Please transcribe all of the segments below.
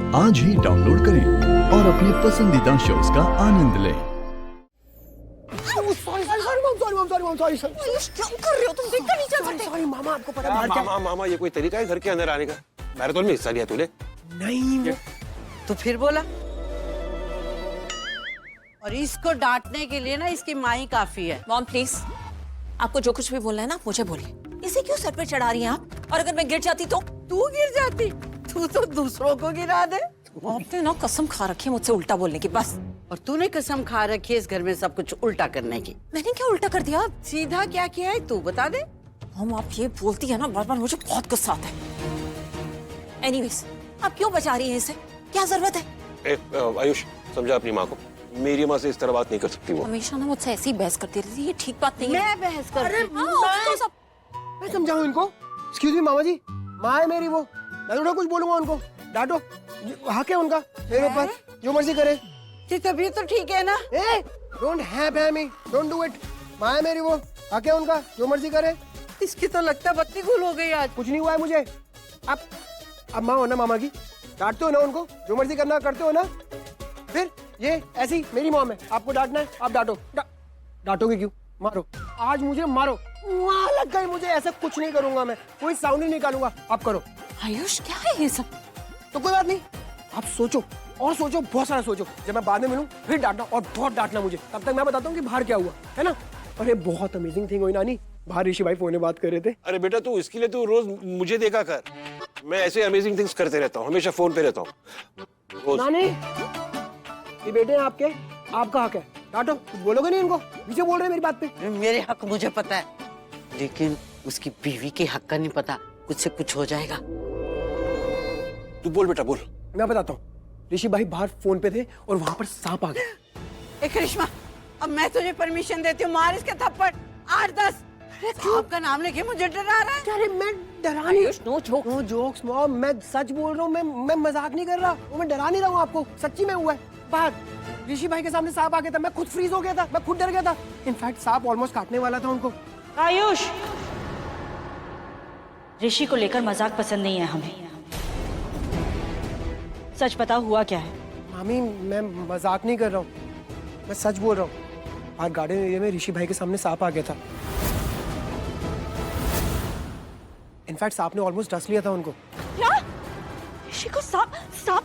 आज ही डाउनलोड करें और अपने पसंदीदा शोज का आनंद लें। सॉरी मामा, आपको पता है मामा ये कोई तरीका है घर के अंदर आने का? मैराथन में हिस्सा लिया तूने? नहीं तो फिर बोला। और इसको डांटने के लिए ना इसकी माँ ही काफी है। मॉम प्लीज, आपको जो कुछ भी बोलना है ना मुझे बोलिए। इसे क्यों सर पे चढ़ा रही हैं आप? और अगर मैं गिर जाती तो? तू गिर जाती, तू तो दूसरों को गिरा दे। आपने ना कसम खा रखी है मुझसे उल्टा बोलने की, बस। और तूने कसम खा रखी है इस घर में सब कुछ उल्टा करने की। मैंने क्या उल्टा कर दिया? सीधा क्या किया है तू बता दे। मॉम आप ये बोलती है ना बार बार, मुझे बहुत गुस्सा आता है। एनीवेज, आप क्यों बचा रही हैं इसे? क्या जरूरत है? आयुष समझा अपनी माँ को, मेरी माँ से इस तरह बात नहीं कर सकती वो। हमेशा ना मुझसे ऐसी बहस करती रहती है, ये ठीक बात नहीं है। मैं बहस कर रही हूँ। मैं समझाऊं इनको। एक्सक्यूज मी मामा जी, माँ है मेरी वो, मैं थोड़ा कुछ बोलूंगा उनको। डांटो, हक है उनका मेरे ऊपर, जो मर्जी करे। तेरी तबीयत तो ठीक है ना? Don't have me, don't do it. माँ है मेरी वो, हक है उनका, जो मर्जी करे। इसकी तो लगता बत्ती गुल हो गई आज। कुछ नहीं हुआ है मुझे। अब माँ हो ना मामा की, डांटते हो ना उनको, जो मर्जी करना करते हो ना। फिर ये ऐसी मेरी मॉम है, आपको डांटना है आप डांटो। डांटोगे क्यों? मारो, आज मुझे मारो। वहाँ लग गई मुझे, ऐसा कुछ नहीं करूंगा मैं, कोई साउंड नहीं निकालूंगा। आप करो। आयुष क्या है ये सब? तो कोई बात नहीं, आप सोचो और सोचो, बहुत सारा सोचो। जब मैं बाद में मिलूं फिर डांटना, और बहुत डांटना मुझे। तब तक मैं बताता हूँ कि बाहर क्या हुआ है ना। अरे बहुत अमेजिंग थिंग हुई नानी, बाहर ऋषि भाई फोन में बात कर रहे थे। अरे बेटा तू इसके लिए तू रोज मुझे देखा कर, मैं ऐसे अमेजिंग थिंग्स करते रहता हूँ, हमेशा फोन पे रहता हूँ। नानी, ये बेटे हैं आपके, आपका हक है, डांटो। कुछ बोलोगे नहीं इनको? पीछे बोल रहे हैं मेरी बात पे। मेरे हक मुझे पता है, लेकिन उसकी बीवी के हक का नहीं पता। कुछ से कुछ हो जाएगा। तू बोल बेटा बोल। मैं बताता हूँ, ऋषि भाई बाहर फोन पे थे और वहां पर सांप आ गया। ए करिश्मा, अब मैं तुझे परमिशन देती हूँ, मार इसके थप्पड़ 8-10। आपका नाम लेके मुझे डरा रहा है। अरे मैं डरा नहीं। No joke. No jokes mom, मैं सच बोल रहा हूँ। मैं मजाक नहीं कर रहा, मैं डरा नहीं रहा हूँ आपको, सच्ची में हुआ है। बाहर ऋषि भाई के सामने सांप आ गया था, मैं खुद फ्रीज हो गया था, मैं खुद डर गया था। इनफैक्ट सांप ऑलमोस्ट काटने वाला था उनको। आयुष, ऋषि को लेकर मजाक पसंद नहीं है हमें। सच बता, हुआ क्या है? मामी मैं मजाक नहीं कर रहा हूँ, मैं सच बोल रहा हूँ। बाहर गार्डन एरिया में ऋषि भाई के सामने सांप आ गया था। इनफैक्ट सांप ने ऑलमोस्ट डस लिया था उनको। क्या? ऋषि को सांप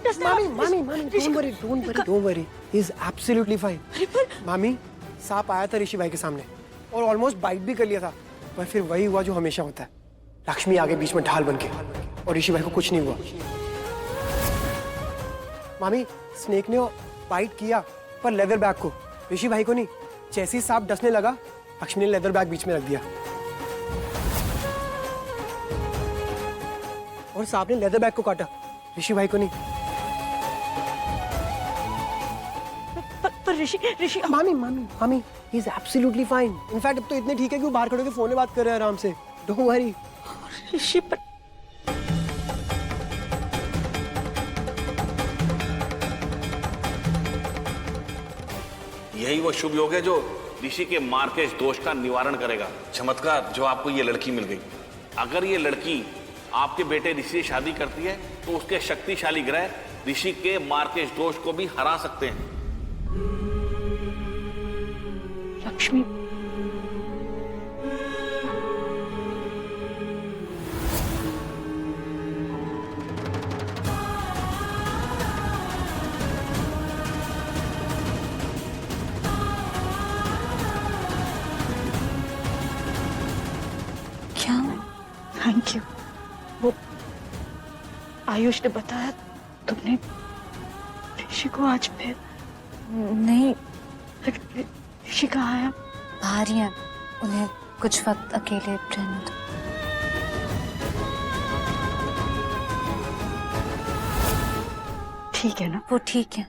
डसने मामी don't worry, he is absolutely fine. मामी सांप आया था ऋषि भाई के सामने और ऑलमोस्ट बाइट भी कर लिया था, पर फिर वही हुआ जो हमेशा होता है। लक्ष्मी आगे बीच में ढाल बन के, और ऋषि भाई को कुछ नहीं हुआ। मामी स्नेक ने बाइट किया पर लेदर बैग को, ऋषि भाई को नहीं। जैसे ही सांप डसने लगा, लक्ष्मी ने लेदर बैग बीच में रख दिया और सांप ने लेदर बैग को काटा, ऋषि भाई को नहीं। पर ऋषि मामी he is absolutely fine. In fact अब तो इतने ठीक है कि वो बाहर खड़े होकर फोन में बात कर रहे हैं आराम से। Don't worry. ऋषि पर यही वो शुभ योग है जो ऋषि के मार के इस दोष का निवारण करेगा। चमत्कार जो आपको ये लड़की मिल गई। अगर ये लड़की आपके बेटे ऋषि से शादी करती है तो उसके शक्तिशाली ग्रह ऋषि के मार के इस दोष को भी हरा सकते हैं। लक्ष्मी, क्या? Thank you. वो आयुष ने बताया तुमने ऋषि को आज फिर? नहीं, ऋषि कहाँ है? बाहर ही है, उन्हें कुछ वक्त अकेले रहने दो। ठीक है ना? वो ठीक है,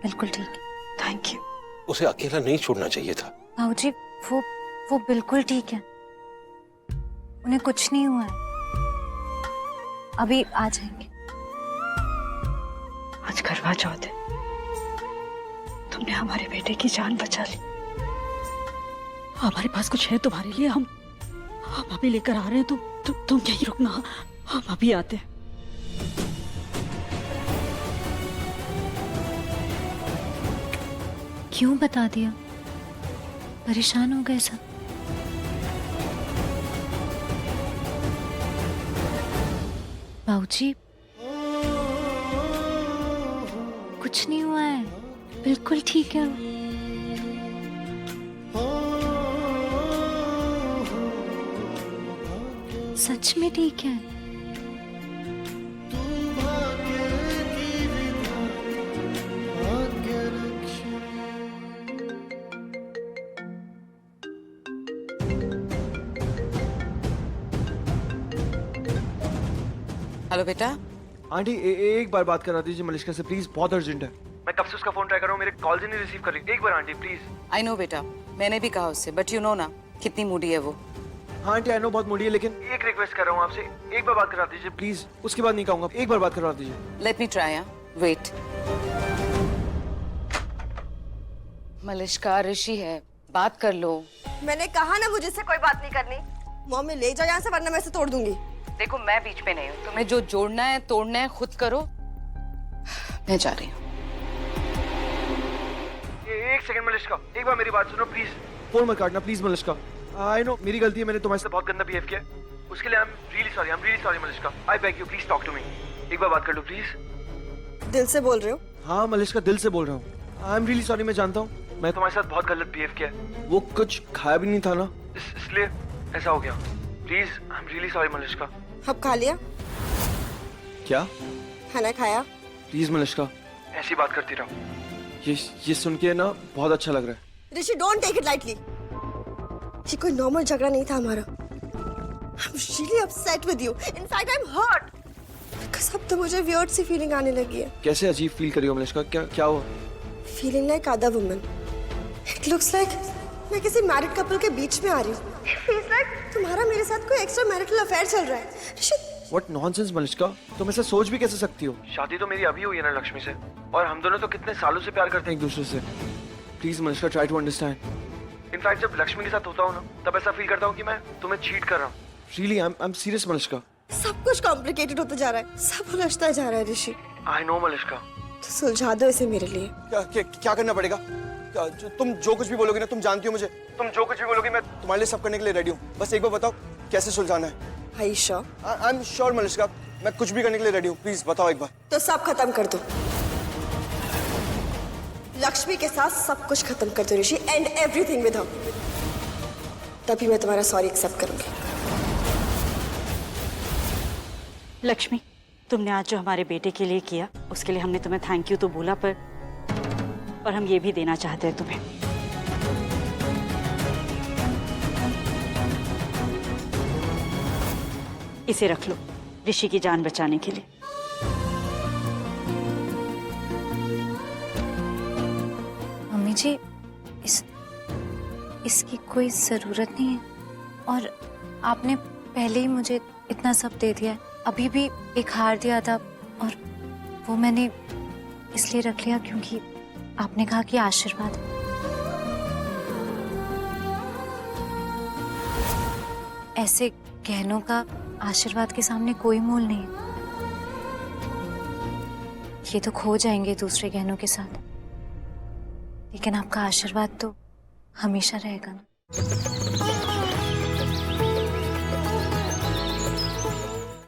बिल्कुल ठीक है। Thank you. उसे अकेला नहीं छोड़ना चाहिए था। बाबूजी, वो बिल्कुल ठीक है, उन्हें कुछ नहीं हुआ है, अभी आ जाएंगे। आज करवा चौथ है, तुमने हमारे बेटे की जान बचा ली। हमारे पास कुछ है तुम्हारे लिए, हम अभी लेकर आ रहे हैं। तुम यहीं रुकना, हम अभी आते हैं। क्यों बता दिया? परेशान हो गए सब। बाबूजी, कुछ नहीं हुआ है, बिल्कुल ठीक है। सच में ठीक है। हेलो बेटा। आंटी एक बार बात करा दीजिए मलिश्का से प्लीज, बहुत अर्जेंट है। मैं कब से उसका फोन ट्राई कर रहा हूँ, मेरे कॉल ही नहीं रिसीव कर रही। एक बार आंटी प्लीज। आई नो बेटा, मैंने भी कहा उससे, बट यू नो ना कितनी मूडी है वो। हाँ आंटी आई नो बहुत मूडी है, लेकिन एक रिक्वेस्ट कर रहा हूँ आपसे, एक बार बात करा दीजिए प्लीज। उसके बाद नहीं कहूँगा, एक बार बात करवा दीजिए। Let me try. Wait. Malishka, Rishi है, बात कर लो। मैंने कहा ना मुझे से कोई बात नहीं करनी। मम्मी ले जाओ यहाँ से, वरना मैं इसे तोड़ दूंगी। देखो मैं बीच में नहीं हूँ, तुम्हें जो जोड़ना है तोड़ना है खुद करो। मैं जा रही हूँ। एक सेकंड मलिश्का, एक बार मेरी बात सुनो प्लीज। फोन मत काटना प्लीज मलिश्का। आई नो मेरी गलती है, मैंने तुम्हारे साथ बहुत गंदा बिहेव किया। उसके लिए I am really sorry Malishka. I beg you please talk to me. एक बार बात कर लो प्लीज। दिल से बोल रहे हो? हाँ मलिश्का, दिल से बोल रहा हूँ। आई एम रियली सॉरी। मैं जानता हूँ मैं तुम्हारे साथ बहुत गलत बिहेव किया है। वो कुछ खाया भी नहीं था ना, इसलिए ऐसा हो गया। Please I am really sorry Malishka. अब खा लिया? क्या? खाना खाया? प्लीज मलिश्का, ऐसी बात करती रहो। ये सुन के ना बहुत अच्छा लग रहा है। Rishi don't take it lightly. ये कोई नॉर्मल झगड़ा नहीं था हमारा। I am really upset with you. In fact I am hurt. Because अब तो मुझे वियर्ड सी फीलिंग आने लगी है। कैसे अजीब फील करी हो मलिश्का? क्या हुआ? Feeling like other woman. It looks like मैं किसी मैरिड कपल के बीच में आ रही हूँ। इट फील्स लाइक तुम्हारा मेरे साथ कोई एक्स्ट्रा मैरिटल अफेयर चल रहा है। ऋषि What nonsense मलिश्का, तुम ऐसा सोच भी कैसे सकती हो? शादी तो मेरी अभी हुई है ना लक्ष्मी से, और हम दोनों तो कितने सालों से प्यार करते हैं एक दूसरे से। Please Malishka try to understand. In fact जब लक्ष्मी के साथ होता हूँ ना, तब ऐसा फील करता हूँ कि मैं तुम्हें चीट कर रहा हूँ। Really I am serious Malishka. सब कुछ कॉम्प्लिकेटेड होता जा रहा है, सब उलझता जा रहा है ऋषि। I know Malishka. तो सुलझा दो इसे मेरे लिए। क्या करना पड़ेगा? तुम जो कुछ भी बोलोगी ना, तुम जानती हो मुझे। तुम जो कुछ भी बोलोगी मैं तुम्हारे लिए सब करने के लिए रेडी हूँ। बस एक बार बताओ कैसे सुलझाना है। Are you sure? I am sure Malishka, मैं कुछ भी करने के लिए रेडी हूँ। प्लीज बताओ एक बार। तो सब खत्म कर दो। लक्ष्मी के साथ सब कुछ खत्म कर दो ऋषि, एंड एवरीथिंग विद हर। तभी मैं तुम्हारा सॉरी एक्सेप्ट करूंगी। लक्ष्मी, तुमने आज जो हमारे बेटे के लिए किया उसके लिए हमने तुम्हें थैंक यू तो बोला, पर हम ये भी देना चाहते हैं तुम्हें। इसे रख लो ऋषि की जान बचाने के लिए। मम्मी जी, इसकी कोई जरूरत नहीं है, और आपने पहले ही मुझे इतना सब दे दिया है। अभी भी एक हार दिया था, और वो मैंने इसलिए रख लिया क्योंकि आपने कहा कि आशीर्वाद। ऐसे गहनों का आशीर्वाद के सामने कोई मोल नहीं है। ये तो खो जाएंगे दूसरे गहनों के साथ, लेकिन आपका आशीर्वाद तो हमेशा रहेगा ना।